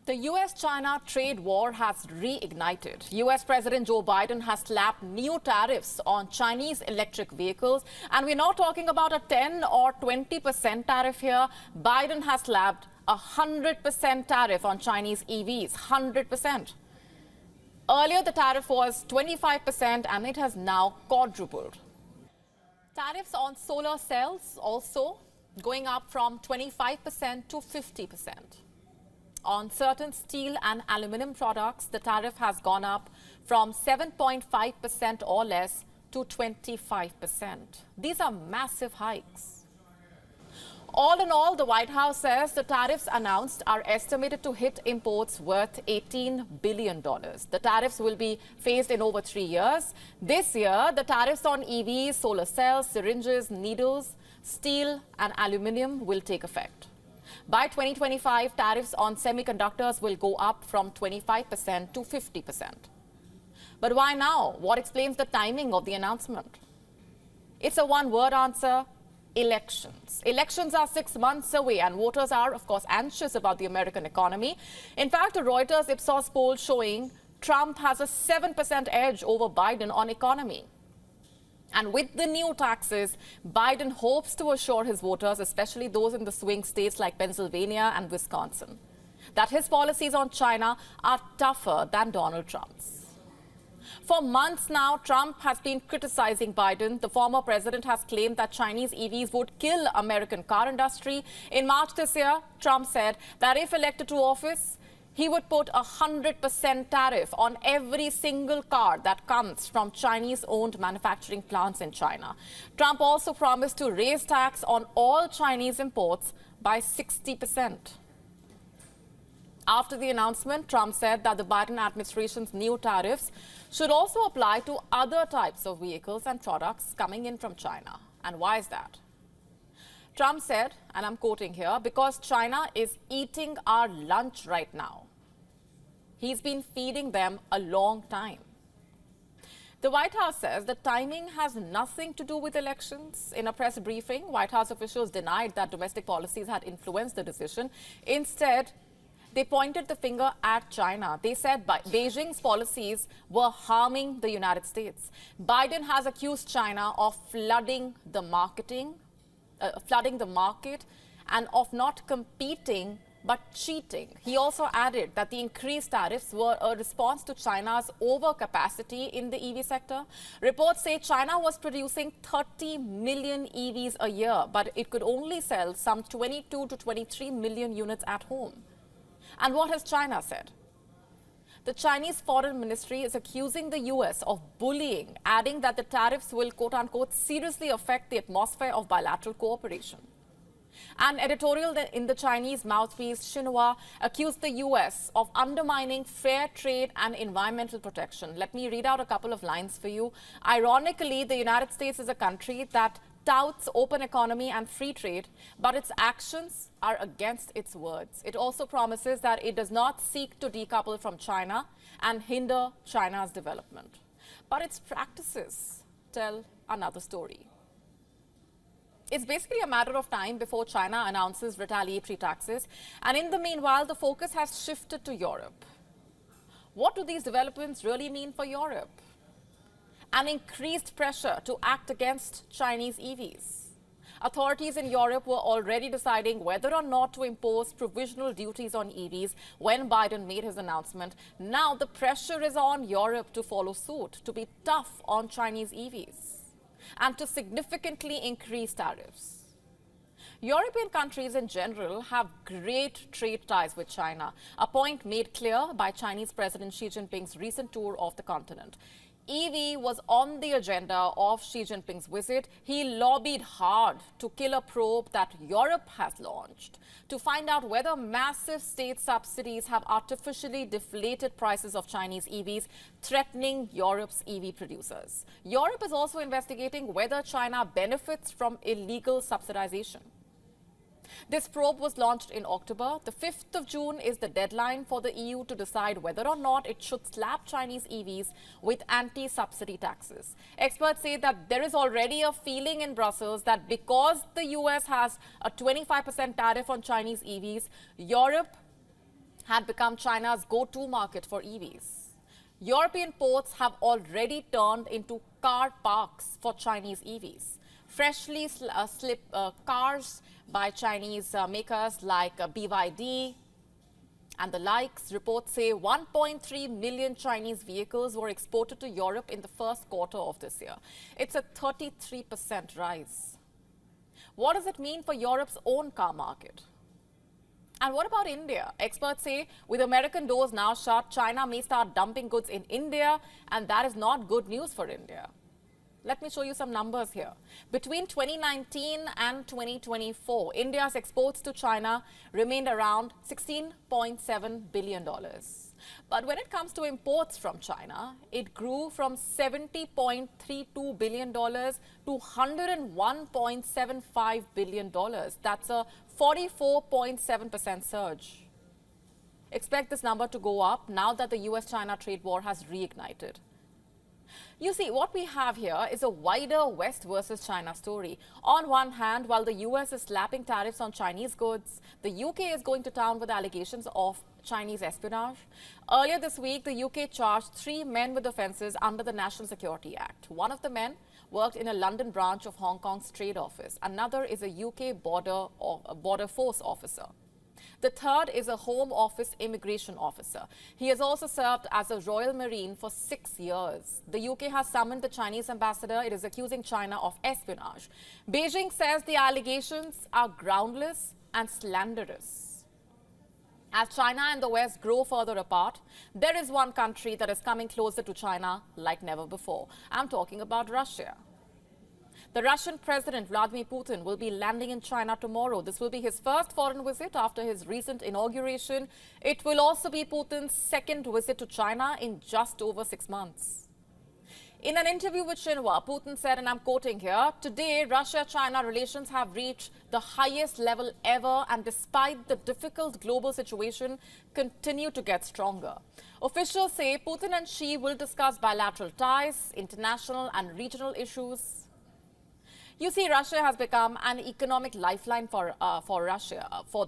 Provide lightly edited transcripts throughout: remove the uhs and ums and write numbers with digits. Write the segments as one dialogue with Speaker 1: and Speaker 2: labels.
Speaker 1: The US-China trade war has reignited. US President Joe Biden has slapped new tariffs on Chinese electric vehicles. And we're not talking about a 10 or 20% tariff here. Biden has slapped a 100% tariff on Chinese EVs, 100%. Earlier, the tariff was 25% and it has now quadrupled. Tariffs on solar cells also going up from 25% to 50%. On certain steel and aluminum products, the tariff has gone up from 7.5% or less to 25%. These are massive hikes. All in all, the White House says the tariffs announced are estimated to hit imports worth $18 billion. The tariffs will be phased in over 3 years. This year, the tariffs on EVs, solar cells, syringes, needles, steel and aluminum will take effect. By 2025, tariffs on semiconductors will go up from 25% to 50%. But why now? What explains the timing of the announcement? It's a one-word answer: elections. Elections are 6 months away and voters are, of course, anxious about the American economy. In fact, a Reuters Ipsos poll showing Trump has a 7% edge over Biden on economy. And with the new taxes, Biden hopes to assure his voters, especially those in the swing states like Pennsylvania and Wisconsin, that his policies on China are tougher than Donald Trump's. For months now, Trump has been criticizing Biden. The former president has claimed that Chinese EVs would kill American car industry. In March this year, Trump said that if elected to office, he would put a 100% tariff on every single car that comes from Chinese-owned manufacturing plants in China. Trump also promised to raise tax on all Chinese imports by 60%. After the announcement, Trump said that the Biden administration's new tariffs should also apply to other types of vehicles and products coming in from China. And why is that? Trump said, and I'm quoting here, because China is eating our lunch right now. He's been feeding them a long time. The White House says the timing has nothing to do with elections. In a press briefing, White House officials denied that domestic policies had influenced the decision. Instead, they pointed the finger at China. They said Beijing's policies were harming the United States. Biden has accused China of flooding the market and of not competing but cheating. He also added that the increased tariffs were a response to China's overcapacity in the EV sector. Reports say China was producing 30 million EVs a year, but it could only sell some 22 to 23 million units at home. And what has China said? The Chinese Foreign Ministry is accusing the US of bullying, adding that the tariffs will, quote-unquote, seriously affect the atmosphere of bilateral cooperation. An editorial in the Chinese mouthpiece, Xinhua, accused the US of undermining fair trade and environmental protection. Let me read out a couple of lines for you. Ironically, the United States is a country that touts open economy and free trade, but its actions are against its words. It also promises that it does not seek to decouple from China and hinder China's development. But its practices tell another story. It's basically a matter of time before China announces retaliatory taxes, and in the meanwhile, the focus has shifted to Europe. What do these developments really mean for Europe? An increased pressure to act against Chinese EVs. Authorities in Europe were already deciding whether or not to impose provisional duties on EVs when Biden made his announcement. Now the pressure is on Europe to follow suit, to be tough on Chinese EVs, and to significantly increase tariffs. European countries in general have great trade ties with China, a point made clear by Chinese President Xi Jinping's recent tour of the continent. EV was on the agenda of Xi Jinping's visit. He lobbied hard to kill a probe that Europe has launched to find out whether massive state subsidies have artificially deflated prices of Chinese EVs, threatening Europe's EV producers. Europe is also investigating whether China benefits from illegal subsidization. This probe was launched in October. The 5th of June is the deadline for the EU to decide whether or not it should slap Chinese EVs with anti-subsidy taxes. Experts say that there is already a feeling in Brussels that because the US has a 25% tariff on Chinese EVs, Europe had become China's go-to market for EVs. European ports have already turned into car parks for Chinese EVs. Freshly slipped cars by Chinese makers like BYD and the likes. Reports say 1.3 million Chinese vehicles were exported to Europe in the first quarter of this year. It's a 33% rise. What does it mean for Europe's own car market? And what about India? Experts say with American doors now shut, China may start dumping goods in India, and that is not good news for India. Let me show you some numbers here. Between 2019 and 2024, India's exports to China remained around $16.7 billion. But when it comes to imports from China, it grew from $70.32 billion to $101.75 billion. That's a 44.7% surge. Expect this number to go up now that the US-China trade war has reignited. You see, what we have here is a wider West versus China story. On one hand, while the US is slapping tariffs on Chinese goods, the UK is going to town with allegations of Chinese espionage. Earlier this week, the UK charged 3 men with offences under the National Security Act. One of the men worked in a London branch of Hong Kong's trade office. Another is a UK border force officer. The third is a Home Office immigration officer. He has also served as a Royal Marine for 6 years. The UK has summoned the Chinese ambassador. It is accusing China of espionage. Beijing says the allegations are groundless and slanderous. As China and the West grow further apart, there is one country that is coming closer to China like never before. I'm talking about Russia. The Russian President Vladimir Putin will be landing in China tomorrow. This will be his first foreign visit after his recent inauguration. It will also be Putin's second visit to China in just over 6 months. In an interview with Xinhua, Putin said, and I'm quoting here, "Today, Russia-China relations have reached the highest level ever, and despite the difficult global situation, continue to get stronger." Officials say Putin and Xi will discuss bilateral ties, international and regional issues. You see, Russia has become an economic lifeline for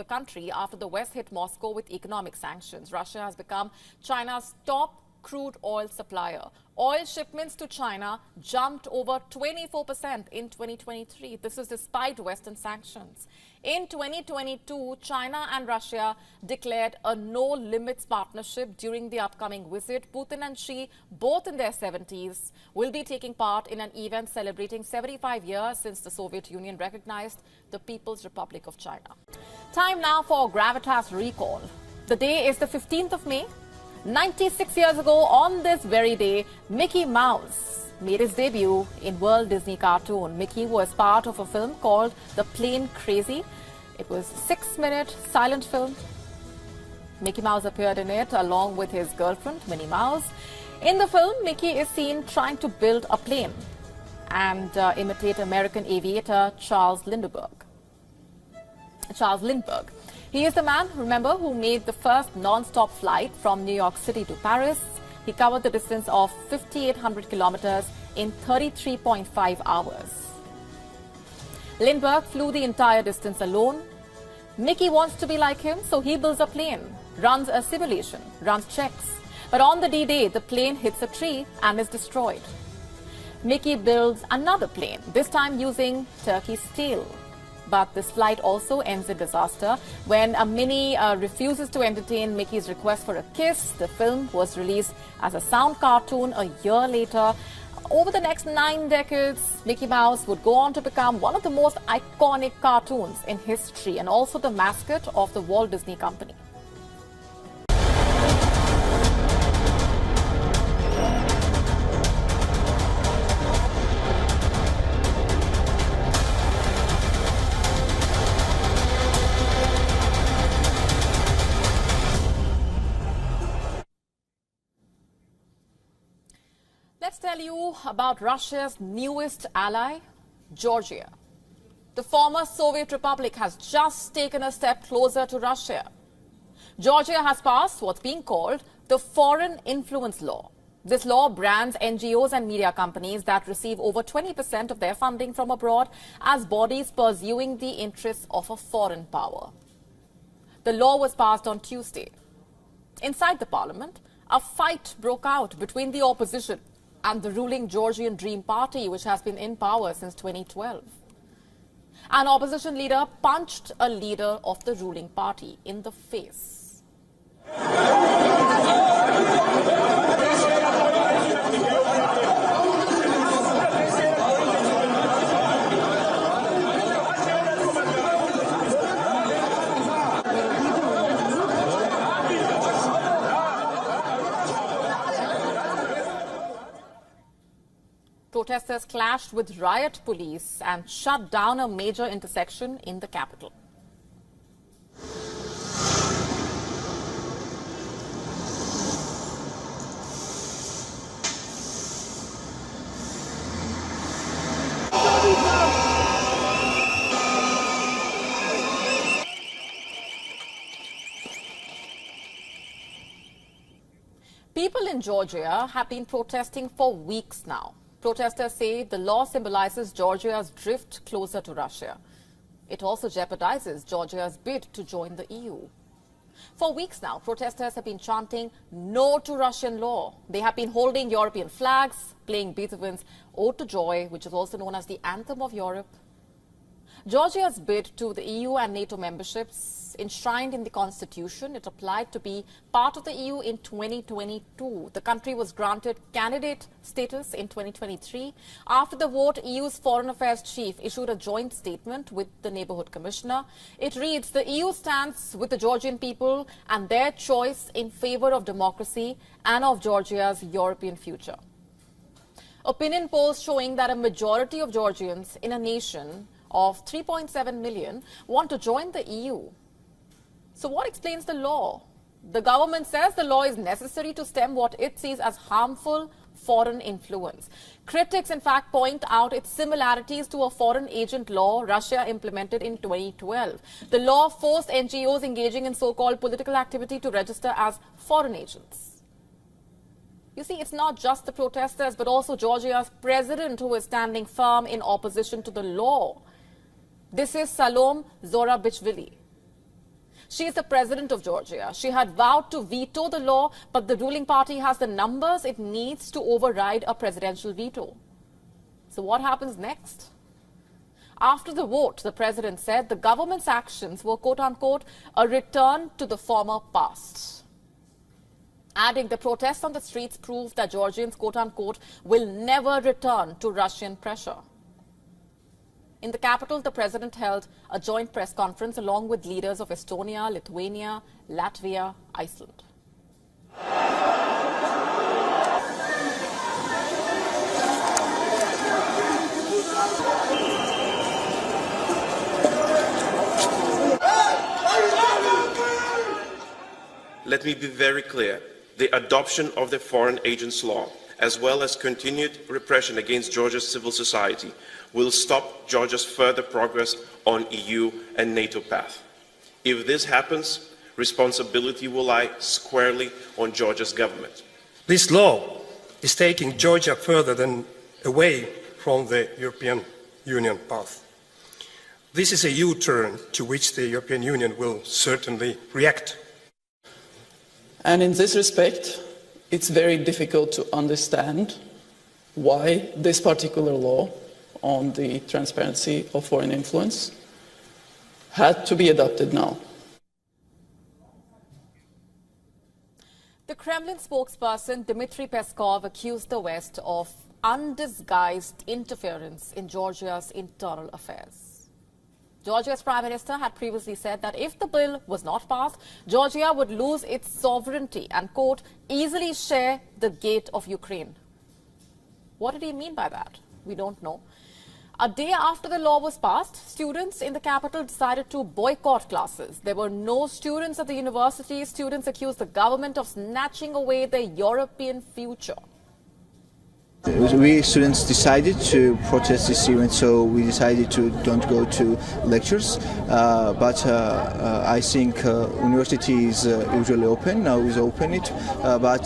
Speaker 1: the country after the West hit Moscow with economic sanctions. Russia has become China's top crude oil supplier. Oil shipments to China jumped over 24% in 2023. This is despite Western sanctions. In 2022, China and Russia declared a no-limits partnership during the upcoming visit. Putin and Xi, both in their 70s, will be taking part in an event celebrating 75 years since the Soviet Union recognized the People's Republic of China. Time now for Gravitas Recall. The day is the 15th of May. 96 years ago, on this very day, Mickey Mouse made his debut in World Disney cartoon. Mickey was part of a film called The Plane Crazy. It was a 6-minute silent film. Mickey Mouse appeared in it along with his girlfriend, Minnie Mouse. In the film, Mickey is seen trying to build a plane and imitate American aviator Charles Lindbergh. He is the man, remember, who made the first non-stop flight from New York City to Paris. He covered the distance of 5,800 kilometers in 33.5 hours. Lindbergh flew the entire distance alone. Mickey wants to be like him, so he builds a plane, runs a simulation, runs checks. But on the D-Day, the plane hits a tree and is destroyed. Mickey builds another plane, this time using turkey steel. But this flight also ends in disaster when Minnie refuses to entertain Mickey's request for a kiss. The film was released as a sound cartoon a year later. Over the next 9 decades, Mickey Mouse would go on to become one of the most iconic cartoons in history and also the mascot of the Walt Disney Company. Let's tell you about Russia's newest ally, Georgia. The former Soviet Republic has just taken a step closer to Russia. Georgia has passed what's being called the Foreign Influence Law. This law brands NGOs and media companies that receive over 20% of their funding from abroad as bodies pursuing the interests of a foreign power. The law was passed on Tuesday. Inside the parliament, a fight broke out between the opposition and the ruling Georgian Dream Party, which has been in power since 2012. An opposition leader punched a leader of the ruling party in the face. Protesters clashed with riot police and shut down a major intersection in the capital. People in Georgia have been protesting for weeks now. Protesters say the law symbolizes Georgia's drift closer to Russia. It also jeopardizes Georgia's bid to join the EU. For weeks now, protesters have been chanting "No to Russian law." They have been holding European flags, playing Beethoven's Ode to Joy, which is also known as the Anthem of Europe. Georgia's bid to the EU and NATO memberships, enshrined in the constitution, it applied to be part of the EU in 2022. The country was granted candidate status in 2023. After the vote, EU's Foreign Affairs chief issued a joint statement with the Neighbourhood Commissioner. It reads, "The EU stands with the Georgian people and their choice in favour of democracy and of Georgia's European future." Opinion polls showing that a majority of Georgians in a nation of 3.7 million want to join the EU. So what explains the law? The government says the law is necessary to stem what it sees as harmful foreign influence. Critics, in fact, point out its similarities to a foreign agent law Russia implemented in 2012. The law forced NGOs engaging in so-called political activity to register as foreign agents. You see, it's not just the protesters, but also Georgia's president who is standing firm in opposition to the law. This is Salom Zorabichvili. She is the president of Georgia. She had vowed to veto the law, but the ruling party has the numbers it needs to override a presidential veto. So what happens next? After the vote, the president said the government's actions were, quote-unquote, a return to the former past. Adding the protests on the streets prove that Georgians, quote-unquote, will never return to Russian pressure. In the capital, the president held a joint press conference along with leaders of Estonia, Lithuania, Latvia, Iceland.
Speaker 2: Let me be very clear. The adoption of the Foreign Agents Law, as well as continued repression against Georgia's civil society, will stop Georgia's further progress on EU and NATO path. If this happens, responsibility will lie squarely on Georgia's government.
Speaker 3: This law is taking Georgia further than away from the European Union path. This is a U-turn to which the European Union will certainly react.
Speaker 4: And in this respect, it's very difficult to understand why this particular law on the transparency of foreign influence had to be adopted now.
Speaker 1: The Kremlin spokesperson Dmitry Peskov accused the West of undisguised interference in Georgia's internal affairs. Georgia's Prime Minister had previously said that if the bill was not passed, Georgia would lose its sovereignty and, quote, easily share the gate of Ukraine. What did he mean by that? We don't know. A day after the law was passed, students in the capital decided to boycott classes. There were no students at the university. Students accused the government of snatching away their European future.
Speaker 5: We students decided to protest this event, so we decided to don't go to lectures. But I think university is usually open. Now is open it, but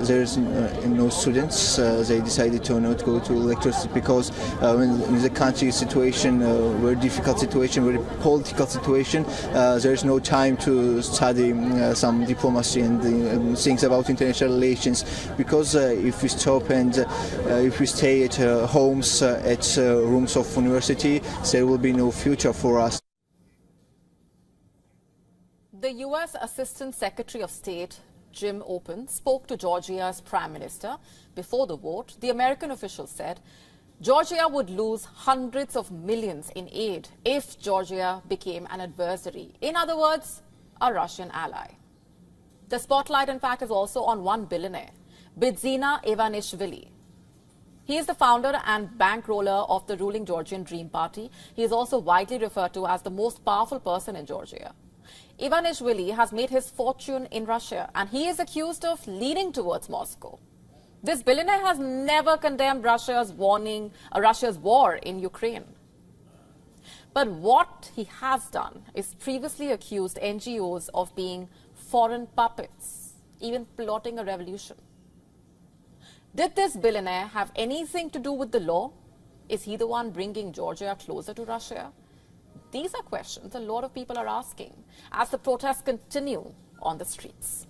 Speaker 5: there's no students. They decided to not go to lectures because in the country situation, very difficult situation, very political situation, there is no time to study some diplomacy and things about international relations. Because if we stop and if we stay at homes, at rooms of university, there will be no future for us.
Speaker 1: The U.S. Assistant Secretary of State, Jim Open, spoke to Georgia's Prime Minister before the vote. The American official said Georgia would lose hundreds of millions in aid if Georgia became an adversary. In other words, a Russian ally. The spotlight, in fact, is also on one billionaire, Bidzina Ivanishvili. He is the founder and bankroller of the ruling Georgian Dream Party. He is also widely referred to as the most powerful person in Georgia. Ivanishvili has made his fortune in Russia, and he is accused of leaning towards Moscow. This billionaire has never condemned Russia's war in Ukraine. But what he has done is previously accused NGOs of being foreign puppets, even plotting a revolution. Did this billionaire have anything to do with the law? Is he the one bringing Georgia closer to Russia? These are questions a lot of people are asking as the protests continue on the streets.